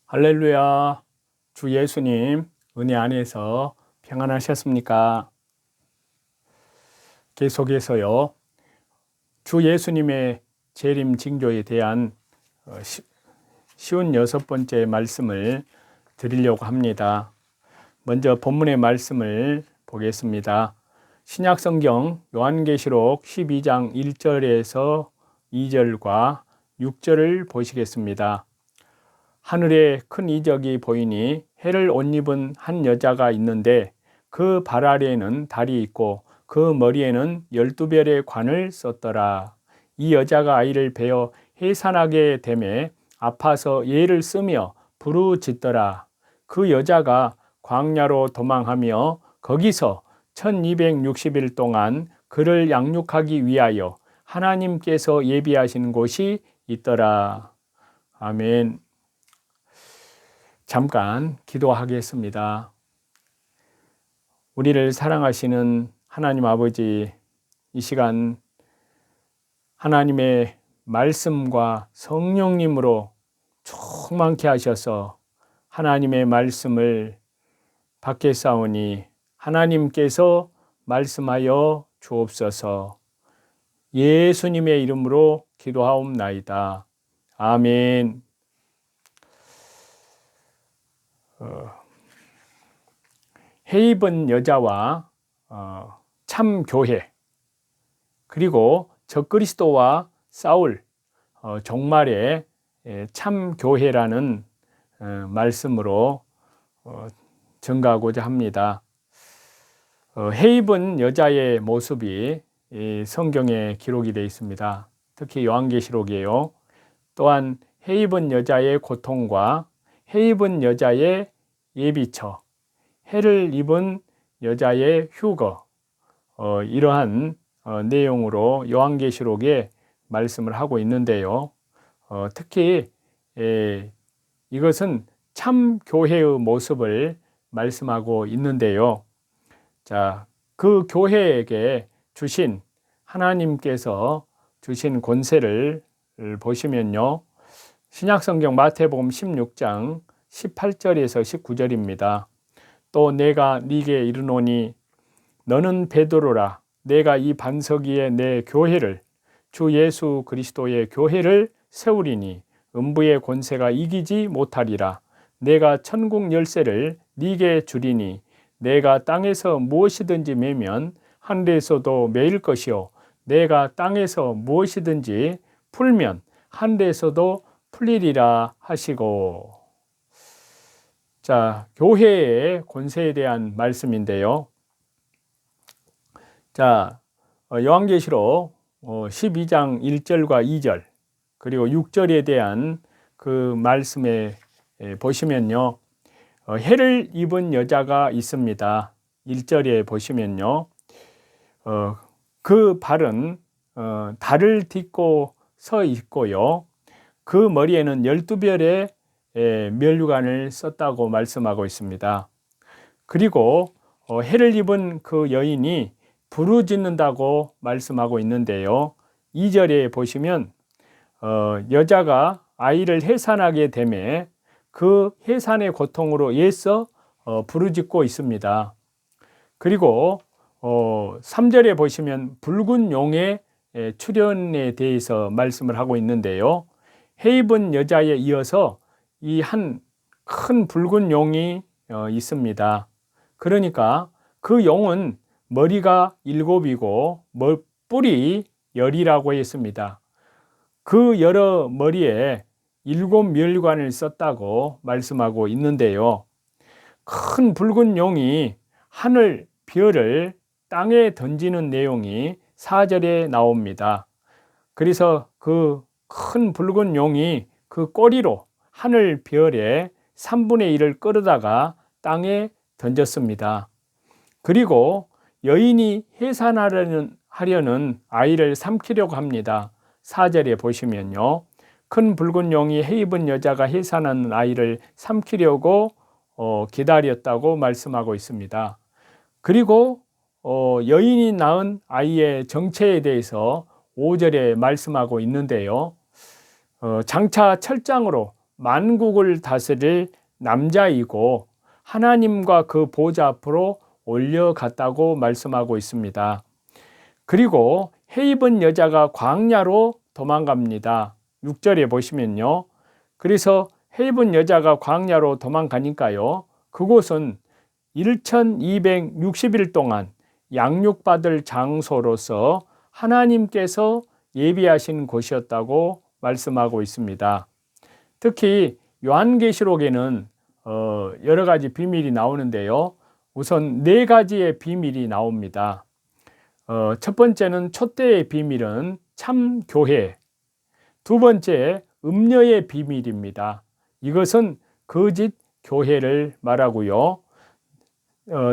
할렐루야. 주 예수님 은혜 안에서 평안하셨습니까? 계속해서요. 주 예수님의 재림 징조에 대한 쉬운 6번째 말씀을 드리려고 합니다. 먼저 본문의 말씀을 보겠습니다. 신약성경 요한계시록 12장 1절에서 2절과 6절을 보시겠습니다. 하늘에 큰 이적이 보이니 해를 옷 입은 한 여자가 있는데 그 발 아래에는 달이 있고 그 머리에는 12별의 관을 썼더라. 이 여자가 아이를 베어 해산하게 되매 아파서 예를 쓰며 부르짖더라. 그 여자가 광야로 도망하며 거기서 1260일 동안 그를 양육하기 위하여 하나님께서 예비하신 곳이 있더라. 아멘. 잠깐 기도하겠습니다. 우리를 사랑하시는 하나님 아버지, 이 시간 하나님의 말씀과 성령님으로 충만케 하셔서 하나님의 말씀을 받겠사오니 하나님께서 말씀하여 주옵소서. 예수님의 이름으로 기도하옵나이다. 아멘. 해 입은 여자와 참 교회, 그리고 적그리스도와 싸울 종말의 참 교회라는 말씀으로 증가하고자 합니다. 해 입은 여자의 모습이 성경에 기록이 되어 있습니다. 특히 요한계시록이에요. 또한 해 입은 여자의 고통과 해 입은 여자의 예비처, 해를 입은 여자의 휴거, 이러한 내용으로 요한계시록에 말씀을 하고 있는데요. 특히 이것은 참 교회의 모습을 말씀하고 있는데요. 자, 그 교회에게 주신 하나님께서 주신 권세를 보시면요. 신약성경 마태복음 16장 18절에서 19절입니다. 또 내가 네게 이르노니 너는 베드로라. 내가 이 반석 위에 내 교회를, 주 예수 그리스도의 교회를 세우리니 음부의 권세가 이기지 못하리라. 내가 천국 열쇠를 네게 주리니 내가 땅에서 무엇이든지 매면 하늘에서도 매일 것이요 내가 땅에서 무엇이든지 풀면 하늘에서도 풀리리라 하시고. 자, 교회의 권세에 대한 말씀인데요. 자, 요한계시록 12장 1절과 2절 그리고 6절에 대한 그 말씀에 보시면요. 해를 입은 여자가 있습니다. 1절에 보시면요. 그 발은 달을 딛고 서 있고요. 그 머리에는 12별의 면류관을 썼다고 말씀하고 있습니다. 그리고 해를 입은 그 여인이 부르짖는다고 말씀하고 있는데요. 2절에 보시면 여자가 아이를 해산하게 되매 그 해산의 고통으로 애써 부르짖고 있습니다. 그리고 3절에 보시면 붉은 용의 출현에 대해서 말씀을 하고 있는데요. 해 입은 여자에 이어서 이 한 큰 붉은 용이 있습니다. 그러니까 그 용은 머리가 7이고 뿔이 10이라고 했습니다. 그 여러 머리에 7 면류관을 썼다고 말씀하고 있는데요. 큰 붉은 용이 하늘 별을 땅에 던지는 내용이 4절에 나옵니다. 그래서 그 큰 붉은 용이 그 꼬리로 하늘 별의 3분의 1을 끌어다가 땅에 던졌습니다. 그리고 여인이 해산하려는 아이를 삼키려고 합니다. 4절에 보시면요. 큰 붉은 용이 해 입은 여자가 해산하는 아이를 삼키려고 기다렸다고 말씀하고 있습니다. 그리고 여인이 낳은 아이의 정체에 대해서 5절에 말씀하고 있는데요. 장차 철장으로 만국을 다스릴 남자이고 하나님과 그 보좌 앞으로 올려갔다고 말씀하고 있습니다. 그리고 해 입은 여자가 광야로 도망갑니다. 6절에 보시면요. 그래서 해 입은 여자가 광야로 도망가니까요. 그곳은 1260일 동안 양육받을 장소로서 하나님께서 예비하신 곳이었다고 말씀하고 있습니다. 특히 요한계시록에는 여러 가지 비밀이 나오는데요. 우선 4가지의 비밀이 나옵니다. 첫 번째는 촛대의 비밀은 참 교회, 두 번째 음녀의 비밀입니다. 이것은 거짓 교회를 말하고요.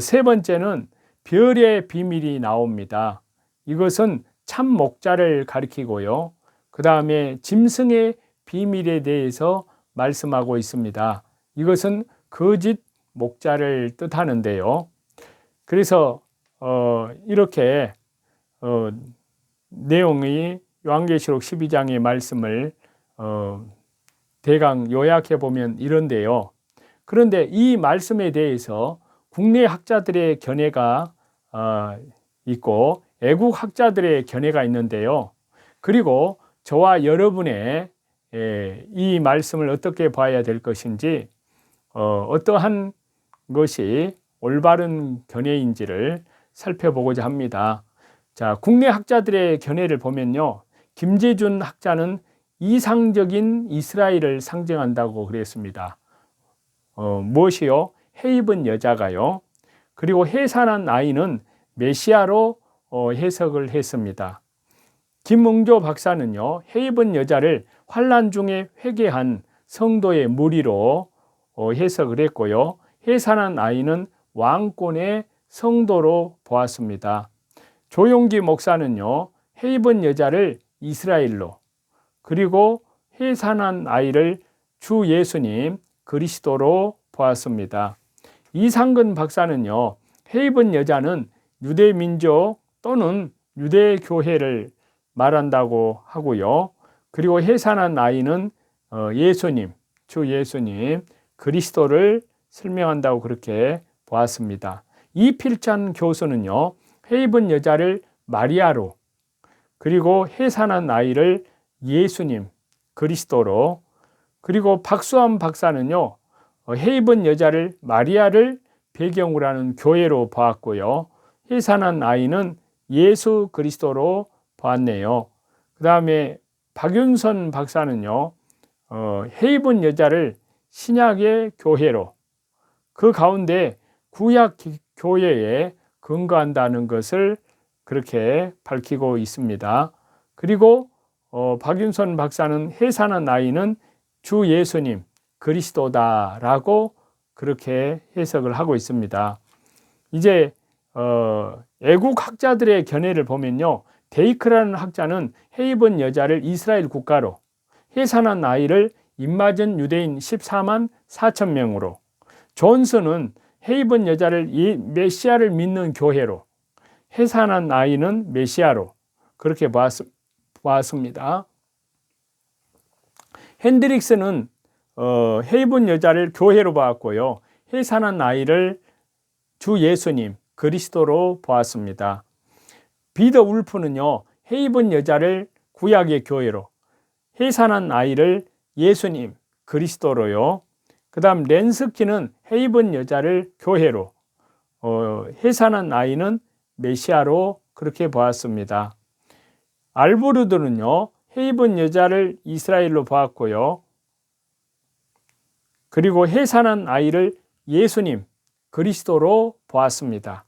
세 번째는 별의 비밀이 나옵니다. 이것은 참 목자를 가리키고요. 그 다음에 짐승의 비밀에 대해서 말씀하고 있습니다. 이것은 거짓 목자를 뜻하는데요. 그래서 이렇게 내용이 요한계시록 12장의 말씀을 대강 요약해 보면 이런데요. 그런데 이 말씀에 대해서 국내 학자들의 견해가 있고 애국 학자들의 견해가 있는데요. 그리고 저와 여러분의 이 말씀을 어떻게 봐야 될 것인지 어떠한 것이 올바른 견해인지를 살펴보고자 합니다. 자, 국내 학자들의 견해를 보면요. 김재준 학자는 이상적인 이스라엘을 상징한다고 그랬습니다. 무엇이요? 해 입은 여자가요. 그리고 해산한 아이는 메시아로 해석을 했습니다. 김응조 박사는요. 해 입은 여자를 환난 중에 회개한 성도의 무리로 해석을 했고요. 해산한 아이는 왕권의 성도로 보았습니다. 조용기 목사는요. 해 입은 여자를 이스라엘로, 그리고 해산한 아이를 주 예수님 그리스도로 보았습니다. 이상근 박사는요. 해 입은 여자는 유대 민족 또는 유대 교회를 말한다고 하고요. 그리고 해산한 아이는 예수님, 주 예수님 그리스도를 설명한다고 그렇게 보았습니다. 이필찬 교수는요. 해 입은 여자를 마리아로, 그리고 해산한 아이를 예수님 그리스도로, 그리고 박수환 박사는요. 해 입은 여자를 마리아를 배경으로 하는 교회로 보았고요. 해산한 아이는 예수 그리스도로 보았네요. 그 다음에 박윤선 박사는요. 해 입은 여자를 신약의 교회로, 그 가운데 구약 교회에 근거한다는 것을 그렇게 밝히고 있습니다. 그리고 박윤선 박사는 해산한 아이는 주 예수님 그리스도다라고 그렇게 해석을 하고 있습니다. 이제 애국 학자들의 견해를 보면요. 데이크라는 학자는 해 입은 여자를 이스라엘 국가로, 해산한 아이를 입맞은 유대인 14만 4천 명으로, 존스는 해 입은 여자를 메시아를 믿는 교회로, 해산한 아이는 메시아로 그렇게 보았습니다. 핸드릭스는 해 입은 여자를 교회로 보았고요. 해산한 아이를 주 예수님 그리스도로 보았습니다. 비더 울프는요. 해 입은 여자를 구약의 교회로, 해산한 아이를 예수님 그리스도로요. 그 다음 렌스키는 해 입은 여자를 교회로, 해산한 아이는 메시아로 그렇게 보았습니다. 알브루드는요. 해 입은 여자를 이스라엘로 보았고요. 그리고 해산한 아이를 예수님 그리스도로 보았습니다.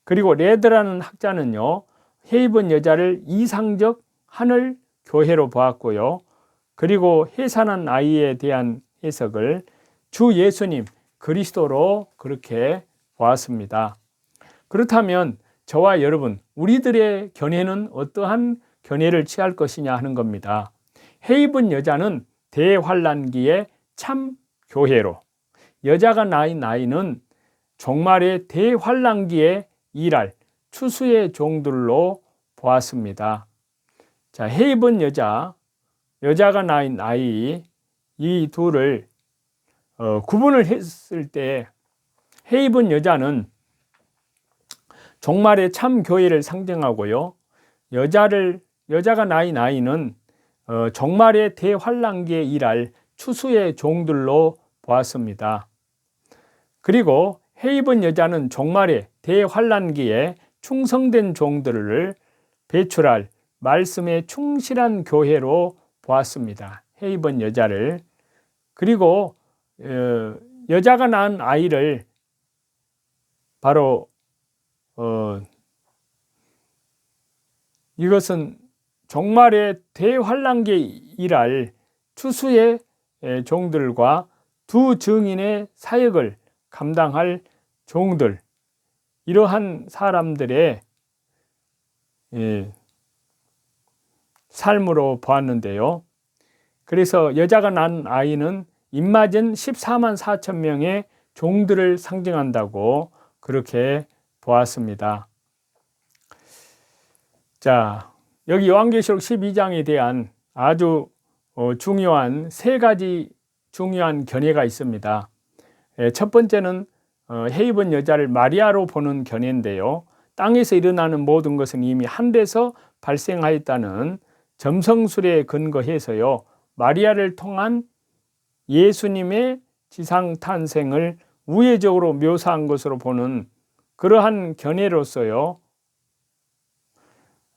그리고 레드라는 학자는요. 해 입은 여자를 이상적 하늘 교회로 보았고요. 그리고 해산한 아이에 대한 해석을 주 예수님 그리스도로 그렇게 보았습니다. 그렇다면 저와 여러분, 우리들의 견해는 어떠한 견해를 취할 것이냐 하는 겁니다. 해 입은 여자는 대환란기의 참 교회로, 여자가 낳은 아이는 종말의 대환란기에 일할 추수의 종들로 보았습니다. 자, 해 입은 여자가 낳은 아이, 이 둘을 구분을 했을 때 해 입은 여자는 종말의 참 교회를 상징하고요. 여자가 나이는 종말의 대환란기에 일할 추수의 종들로 보았습니다. 그리고 해 입은 여자는 종말의 대환란기에 충성된 종들을 배출할 말씀에 충실한 교회로 보았습니다. 해 입은 여자를. 그리고 여자가 낳은 아이를 바로 이것은 종말의 대환란기에 일할 추수의 종들과 두 증인의 사역을 감당할 종들, 이러한 사람들의 삶으로 보았는데요. 그래서 여자가 낳은 아이는 입맞은 14만 4천 명의 종들을 상징한다고 그렇게 보았습니다. 자, 여기 요한계시록 12장에 대한 아주 중요한 세 가지 중요한 견해가 있습니다. 첫 번째는 해 입은 여자를 마리아로 보는 견해인데요. 땅에서 일어나는 모든 것은 이미 하늘에서 발생하였다는 점성술에 근거해서요, 마리아를 통한 예수님의 지상 탄생을 우회적으로 묘사한 것으로 보는 그러한 견해로서요,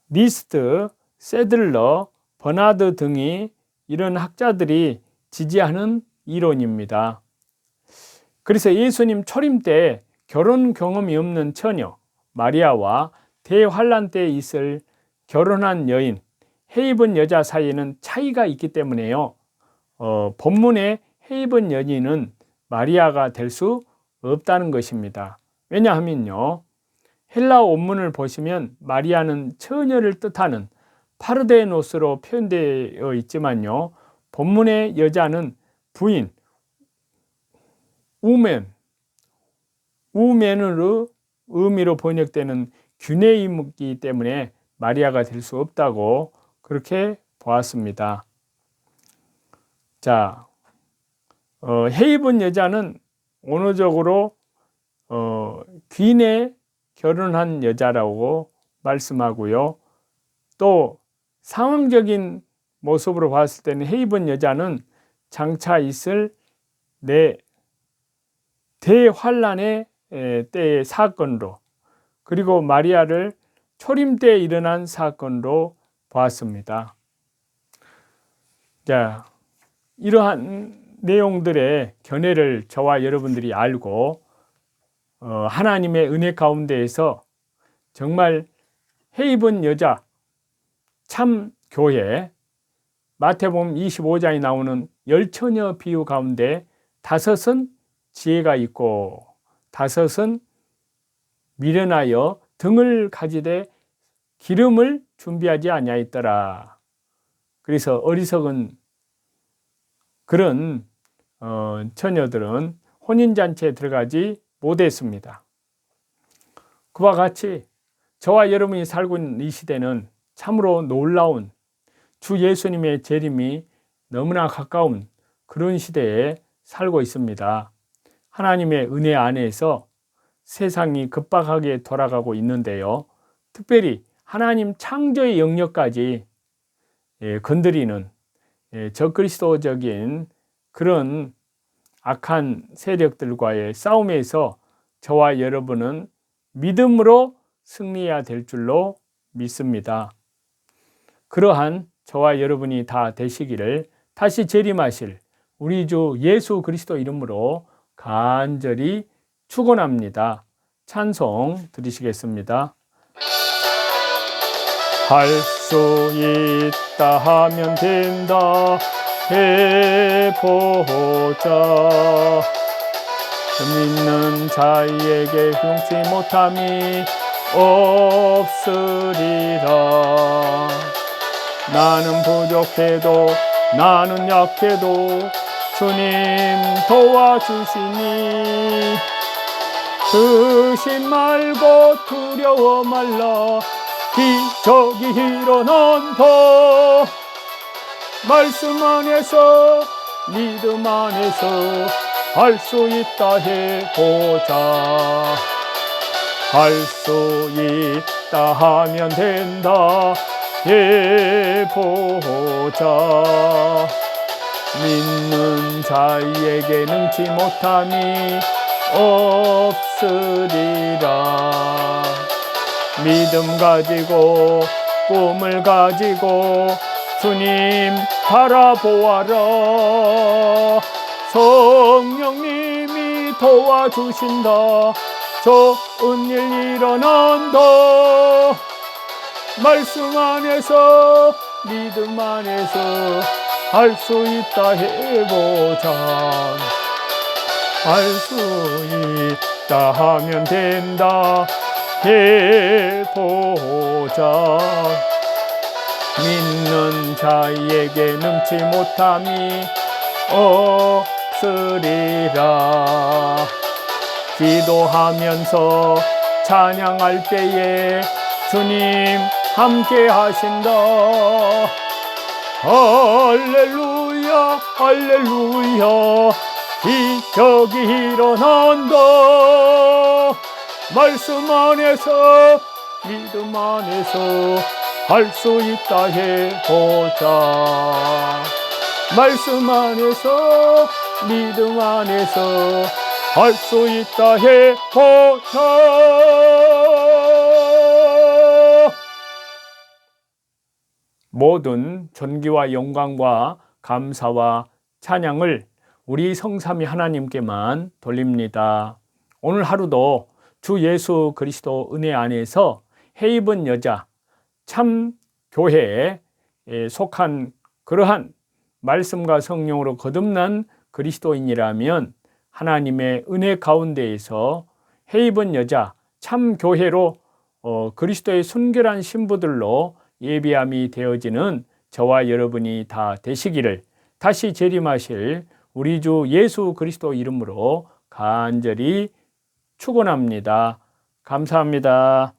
리스트, 세들러, 버나드 등이 이런 학자들이 지지하는 이론입니다. 그래서 예수님 초림 때 결혼 경험이 없는 처녀 마리아와 대환란 때에 있을 결혼한 여인, 해 입은 여자 사이에는 차이가 있기 때문에요, 본문의 해 입은 여인은 마리아가 될 수 없다는 것입니다. 왜냐하면요, 헬라어 원문을 보시면 마리아는 처녀를 뜻하는 파르데노스로 표현되어 있지만요, 본문의 여자는 부인, 우멘으로 의미로 번역되는 균해이기 때문에 마리아가 될 수 없다고 그렇게 보았습니다. 자, 해 입은 여자는 언어적으로 귀인에 결혼한 여자라고 말씀하고요. 또 상황적인 모습으로 봤을 때는 해 입은 여자는 장차 있을 대환란의 때의 사건으로, 그리고 마리아를 초림 때 일어난 사건으로 보았습니다. 자, 이러한 내용들의 견해를 저와 여러분들이 알고 하나님의 은혜 가운데에서 정말 해 입은 여자 참 교회, 마태복음 25장에 나오는 10처녀 비유 가운데 5은 지혜가 있고 5은 미련하여 등을 가지되 기름을 준비하지 아니하였더라. 그래서 어리석은 그런 처녀들은 혼인잔치에 들어가지 못했습니다. 그와 같이 저와 여러분이 살고 있는 이 시대는 참으로 놀라운 주 예수님의 재림이 너무나 가까운 그런 시대에 살고 있습니다. 하나님의 은혜 안에서 세상이 급박하게 돌아가고 있는데요, 특별히 하나님 창조의 영역까지 건드리는 적그리스도적인 그런 악한 세력들과의 싸움에서 저와 여러분은 믿음으로 승리해야 될 줄로 믿습니다. 그러한 저와 여러분이 다 되시기를 다시 재림하실 우리 주 예수 그리스도 이름으로 간절히 축원합니다. 찬송 드리시겠습니다. 할 수 있다 하면 된다 해보자. 믿는 자에게 흉치 못함이 없으리라. 나는 부족해도 나는 약해도 주님 도와주시니 의심 말고 두려워 말라. 기적이 일어난다. 말씀 안에서 믿음 안에서 할 수 있다 해보자. 할 수 있다 하면 된다 해보자. 믿는 자에게 능치 못함이 없으리라. 믿음 가지고 꿈을 가지고 주님 바라보아라. 성령님이 도와주신다. 좋은 일 일어난다. 말씀 안에서 믿음 안에서 할 수 있다 해보자. 할 수 있다 하면 된다 해보자. 믿는 자에게 능치 못함이 없으리라. 기도하면서 찬양할 때에 주님 함께 하신다. 할렐루야 할렐루야 기적이 일어난다. 말씀 안에서 믿음 안에서 할 수 있다 해보자. 말씀 안에서 믿음 안에서 할 수 있다 해보자. 모든 존귀와 영광과 감사와 찬양을 우리 성삼위 하나님께만 돌립니다. 오늘 하루도 주 예수 그리스도 은혜 안에서 헤이븐 여자 참 교회에 속한 그러한 말씀과 성령으로 거듭난 그리스도인이라면 하나님의 은혜 가운데에서 헤이븐 여자 참 교회로 그리스도의 순결한 신부들로 예비함이 되어지는 저와 여러분이 다 되시기를 다시 재림하실 우리 주 예수 그리스도 이름으로 간절히 축원합니다. 감사합니다.